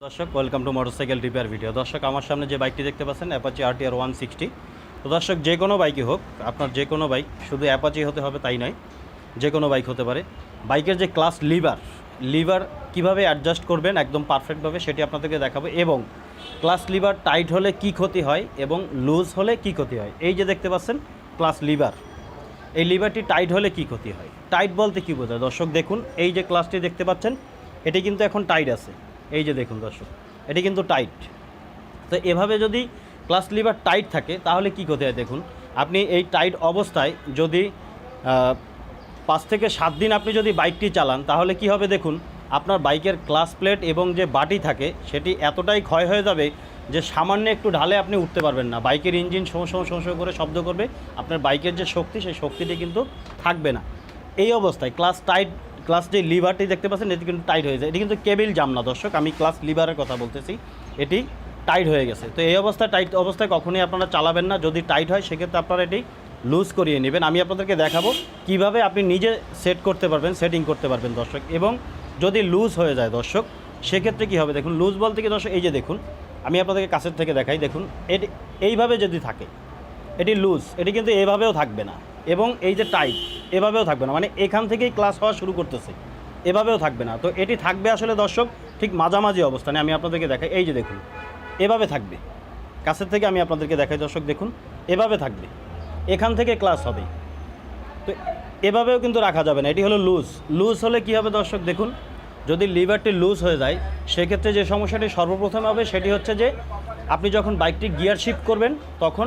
দর্শক welcome to motorcycle repair video. দর্শক আমার সামনে যে বাইকটি দেখতে পাচ্ছেন অ্যাপাচি RTR 160। তো দর্শক যে কোনো বাইকই হোক, আপনার যে কোনো বাইক, শুধু অ্যাপাচি হতে হবে তাই নয়, যে কোনো বাইক হতে পারে। বাইকের যে ক্লাস লিভার কীভাবে অ্যাডজাস্ট করবেন একদম পারফেক্টভাবে সেটি আপনাদেরকে দেখাবো, এবং ক্লাস লিভার টাইট হলে কি ক্ষতি হয় এবং লুজ হলে কি ক্ষতি হয়। এই যে দেখতে পাচ্ছেন ক্লাস লিভার, এই লিভারটি টাইট হলে কি ক্ষতি হয়। টাইট বলতে কী বোঝায় দর্শক? দেখুন এই যে ক্লাসটি দেখতে পাচ্ছেন এটি কিন্তু এখন টাইট আছে। এই যে দেখুন দর্শক, এটি কিন্তু টাইট। তো এভাবে যদি ক্লাস লিভার টাইট থাকে তাহলে কি ক্ষতি হয় দেখুন। আপনি এই টাইট অবস্থায় যদি 5 থেকে 7 দিন আপনি যদি বাইকটি চালান তাহলে কি হবে দেখুন, আপনার বাইকের ক্লাস প্লেট এবং যে বাটি থাকে সেটি এতটাই ক্ষয় হয়ে যাবে যে সামান্য একটু ঢালে আপনি উঠতে পারবেন না। বাইকের ইঞ্জিন শোঁ শোঁ শোঁ শোঁ করে শব্দ করবে, আপনার বাইকের যে শক্তি সেই শক্তিটি কিন্তু থাকবে না। এই অবস্থায় ক্লাস যে লিভারটি দেখতে পাচ্ছেন এটি কিন্তু টাইট হয়ে যায়। এটি কিন্তু কেবিল জাম না দর্শক, আমি ক্লাস লিভারের কথা বলতেছি। এটি টাইট হয়ে গেছে। তো এই অবস্থায় টাইট অবস্থায় কখনোই আপনারা চালাবেন না। যদি টাইট হয় সেক্ষেত্রে আপনারা এটি লুজ করিয়ে নেবেন। আমি আপনাদেরকে দেখাবো কিভাবে আপনি নিজে সেটিং করতে পারবেন দর্শক। এবং যদি লুজ হয়ে যায় দর্শক সেক্ষেত্রে কী হবে দেখুন। লুজ বলতে কি দর্শক, এই যে দেখুন আমি আপনাদেরকে কাছের থেকে দেখাই। দেখুন এটি এইভাবে যদি থাকে এটি লুজ, এটি কিন্তু এভাবেও থাকবে না, এবং এই যে টাইট এভাবেও থাকবে না, মানে এখান থেকেই ক্লাস হওয়া শুরু করতেছে, এভাবেও থাকবে না। তো এটি থাকবে আসলে দর্শক ঠিক মাঝামাঝি অবস্থানে। আমি আপনাদেরকে দেখাই, এই যে দেখুন এভাবে থাকবে। কাছের থেকে আমি আপনাদেরকে দেখাই দর্শক, দেখুন এভাবে থাকবে, এখান থেকে ক্লাস হবে। তো এভাবেও কিন্তু রাখা যাবে না, এটি হলো লুজ হলে কি হবে দর্শক দেখুন। যদি লিভারটি লুজ হয়ে যায় সেক্ষেত্রে যে সমস্যাটি সর্বপ্রথম হবে সেটি হচ্ছে যে আপনি যখন বাইকটি গিয়ার শিফট করবেন তখন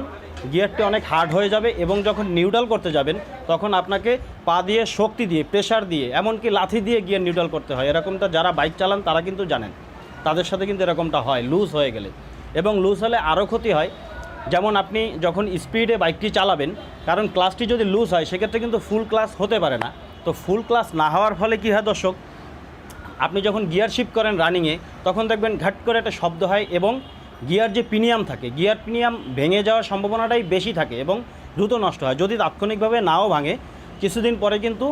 গিয়ারটি অনেক হার্ড হয়ে যাবে, এবং যখন নিউট্রাল করতে যাবেন তখন আপনাকে পা দিয়ে শক্তি দিয়ে, প্রেশার দিয়ে, এমনকি লাথি দিয়ে গিয়ার নিউট্রাল করতে হয়। এরকমটা যারা বাইক চালান তারা কিন্তু জানেন, তাদের সাথে কিন্তু এরকমটা হয় লুজ হয়ে গেলে। এবং লুজ হলে আরও ক্ষতি হয়, যেমন আপনি যখন স্পিডে বাইকটি চালাবেন, কারণ ক্লাসটি যদি লুজ হয় সেক্ষেত্রে কিন্তু ফুল ক্লাস হতে পারে না। তো ফুল ক্লাস না হওয়ার ফলে কী হয় দর্শক, আপনি যখন গিয়ার শিফট করেন রানিংয়ে তখন দেখবেন ঘাট করে একটা শব্দ হয়, এবং গিয়ার যে পিনিয়াম থাকে, গিয়ার পিনিয়াম ভেঙে যাওয়ার সম্ভাবনাটাই বেশি থাকে এবং দ্রুত নষ্ট হয়। যদি তাৎক্ষণিকভাবে নাও ভাঙে, কিছুদিন পরে কিন্তু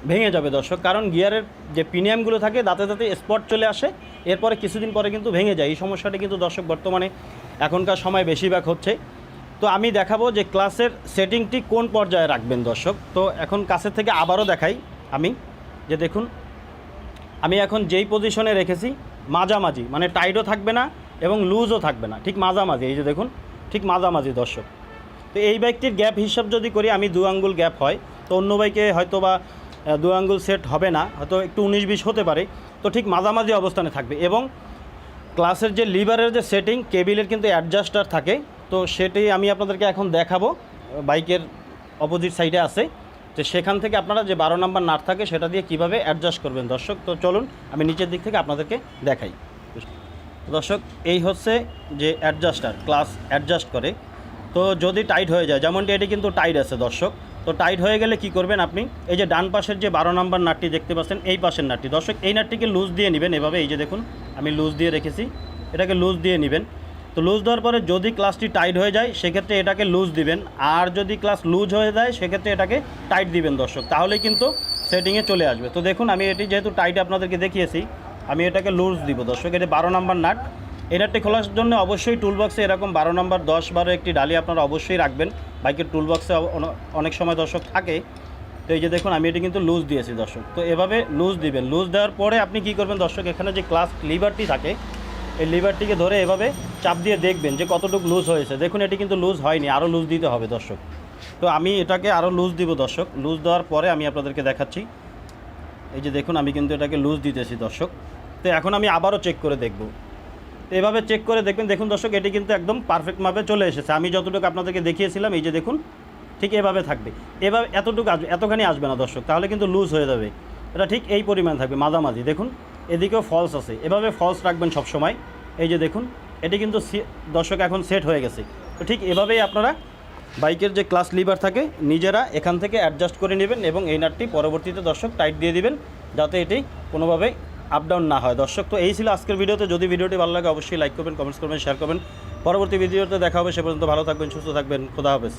ভেঙে যাবে দর্শক, কারণ গিয়ারের যে পিনিয়ামগুলো থাকে দাঁতে দাঁতে স্পট চলে আসে, এরপরে কিছুদিন পরে কিন্তু ভেঙে যায়। এই সমস্যাটি কিন্তু দর্শক বর্তমানে এখনকার সময় বেশিরভাগ হচ্ছে। তো আমি দেখাবো যে ক্লাসের সেটিংটি কোন পর্যায়ে রাখবেন দর্শক। তো এখন কাছের থেকে আবারও দেখাই আমি, যে দেখুন আমি এখন যেই পজিশনে রেখেছি মাঝামাঝি, মানে টাইটও থাকবে না এবং লুজও থাকবে না, ঠিক মাঝামাঝি। এই যে দেখুন ঠিক মাঝামাঝি দর্শক। তো এই বাইকটির গ্যাপ হিসাব যদি করি আমি 2 আঙ্গুল গ্যাপ হয়, তো অন্য বাইকে হয়তো বা 2 আঙ্গুল সেট হবে না, হয়তো একটু 19-20 হতে পারে। তো ঠিক মাঝামাঝি অবস্থানে থাকবে। এবং ক্লাসের যে লিভারের যে সেটিং, কেবিলের কিন্তু অ্যাডজাস্টার থাকে, তো সেটি আমি আপনাদেরকে এখন দেখাবো। বাইকের অপোজিট সাইডে আছে, তো সেখান থেকে আপনারা যে 12 নম্বর নাট থাকে সেটা দিয়ে কিভাবে অ্যাডজাস্ট করবেন দর্শক। তো চলুন আমি নিচের দিক থেকে আপনাদেরকে দেখাই দর্শক। এই হচ্ছে যে অ্যাডজাস্টার, ক্লাস অ্যাডজাস্ট করে। তো যদি টাইট হয়ে যায়, যেমনটি এটি কিন্তু টাইট আছে দর্শক, তো টাইট হয়ে গেলে কি করবেন আপনি, এই যে ডান পাশের যে 12 নম্বর নাটটি দেখতে পাচ্ছেন, এই পাশের নাটটি দর্শক, এই নাটটিকে লুজ দিয়ে নেবেন এভাবে। এই যে দেখুন আমি লুজ দিয়ে রেখেছি, এটাকে লুজ দিয়ে নেবেন। তো লুজ দেওয়ার পরে যদি ক্লাসটি টাইট হয়ে যায় সেক্ষেত্রে এটাকে লুজ দিবেন, আর যদি ক্লাস লুজ হয়ে যায় সেক্ষেত্রে এটাকে টাইট দিবেন দর্শক, তাহলেই কিন্তু সেটিংয়ে চলে আসবে। তো দেখুন আমি এটি যেহেতু টাইট আপনাদেরকে দেখিয়েছি, আমি এটাকে লুজ দিব দর্শক। এটি 12 নম্বর নাট। এই নাটটি খোলার জন্য অবশ্যই টুলবক্সে এরকম 12 নম্বর 10-12 একটি ডালি আপনারা অবশ্যই রাখবেন। বাইকের টুলবক্সে অনেক সময় দর্শক থাকে। তো এই যে দেখুন আমি এটি কিন্তু লুজ দিয়েছি দর্শক। তো এভাবে লুজ দিবেন। লুজ দেওয়ার পরে আপনি কি করবেন দর্শক, এখানে যে ক্লাস লিভারটি থাকে এই লিভারটিকে ধরে এভাবে চাপ দিয়ে দেখবেন যে কতটুকু লুজ হয়েছে। দেখুন এটি কিন্তু লুজ হয়নি, আরও লুজ দিতে হবে দর্শক। তো আমি এটাকে আরও লুজ দিব দর্শক। লুজ দেওয়ার পরে আমি আপনাদেরকে দেখাচ্ছি। এই যে দেখুন আমি কিন্তু এটাকে লুজ দিতেছি দর্শক। তো এখন আমি আবারও চেক করে দেখব। তো এভাবে চেক করে দেখবেন, দেখুন দর্শক এটি কিন্তু একদম পারফেক্টভাবে চলে এসেছে। আমি যতটুকু আপনাদেরকে দেখিয়েছিলাম এই যে দেখুন ঠিক এভাবে থাকবে। এভাবে এতটুকু আসবে, এতখানি আসবে না দর্শক, তাহলে কিন্তু লুজ হয়ে যাবে। এটা ঠিক এই পরিমাণ থাকবে মাঝামাঝি। দেখুন এদিকেও ফলস আছে, এভাবে ফলস রাখবেন সব সময়। এই যে দেখুন এটি কিন্তু দর্শক এখন সেট হয়ে গেছে। তো ঠিক এভাবেই আপনারা বাইকের যে ক্লাস লিভার থাকে নিজেরা এখান থেকে অ্যাডজাস্ট করে নেবেন, এবং এই নাটটি পরবর্তীতে দর্শক টাইট দিয়ে দিবেন যাতে এটি কোনোভাবেই আপ ডাউন না হয় দর্শক। তো এই ছিল আজকের ভিডিওতে। যদি ভিডিওটি ভালো লাগে অবশ্যই লাইক করবেন, কমেন্টস করবেন, শেয়ার করবেন। পরবর্তী ভিডিওতে দেখা হবে, সে পর্যন্ত ভালো থাকবেন, সুস্থ থাকবেন। খোদা হাফেজ।